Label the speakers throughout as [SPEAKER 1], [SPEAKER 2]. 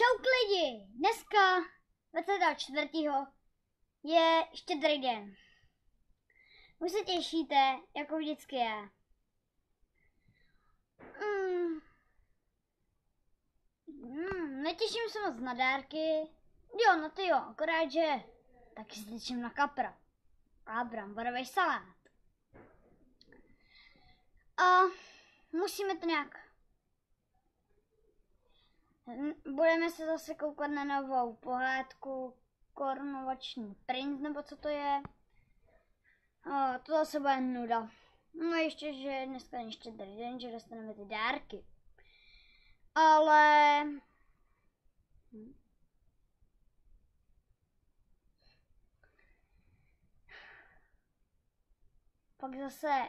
[SPEAKER 1] Čau lidi, dneska 24. je Štědrý den. Už se těšíte, jako vždycky já. Netěším se moc na dárky. Jo, no ty jo, akorát, že taky se těším na kapra. A bramborový salát. A musíme to nějak. Budeme se zase koukat na novou pohádku Korunovační princ, nebo co to je. To zase bude nuda. No ještě, že dneska je Štědrý den, že dostaneme ty dárky. Ale pak zase,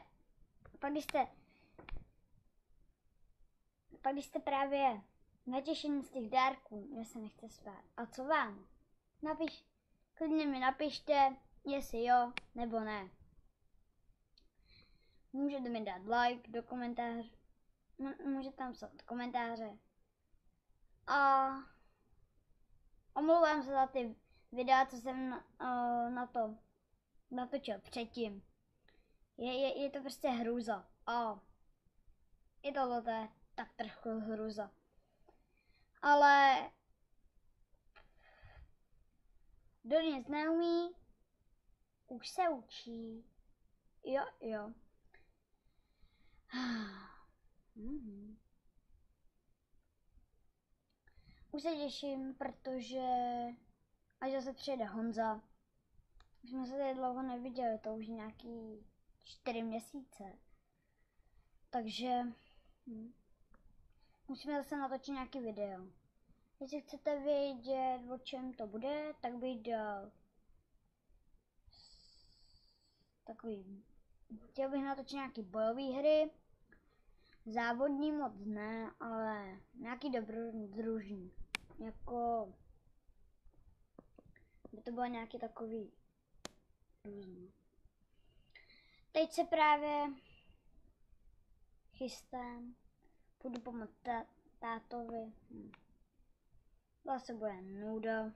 [SPEAKER 1] když jste právě natěšení z těch dárků, mě se nechce spát. A co vám? Klidně mi napište, jestli jo nebo ne. Můžete mi dát like do komentáře, můžete tam psát komentáře. A omlouvám se za ty videa, co jsem natočil předtím. Je to prostě hrůza. I tohle je tak trochu hrůza. Ale kdo nic neumí, už se učí. Jo. Už se těším, protože až zase přijede Honza. Už jsme se tady dlouho neviděli, to už nějaký 4 měsíce. Takže musíme zase natočit nějaký video. Jestli chcete vědět, o čem to bude, tak bych dal takový. Chtěl bych natočit nějaký bojové hry. Závodní moc ne, ale nějaký dobrodružný. Jako by to bylo nějaký takový různý. Teď se právě chystám. Půjdu pomoct tátovi. Zase bude nuda.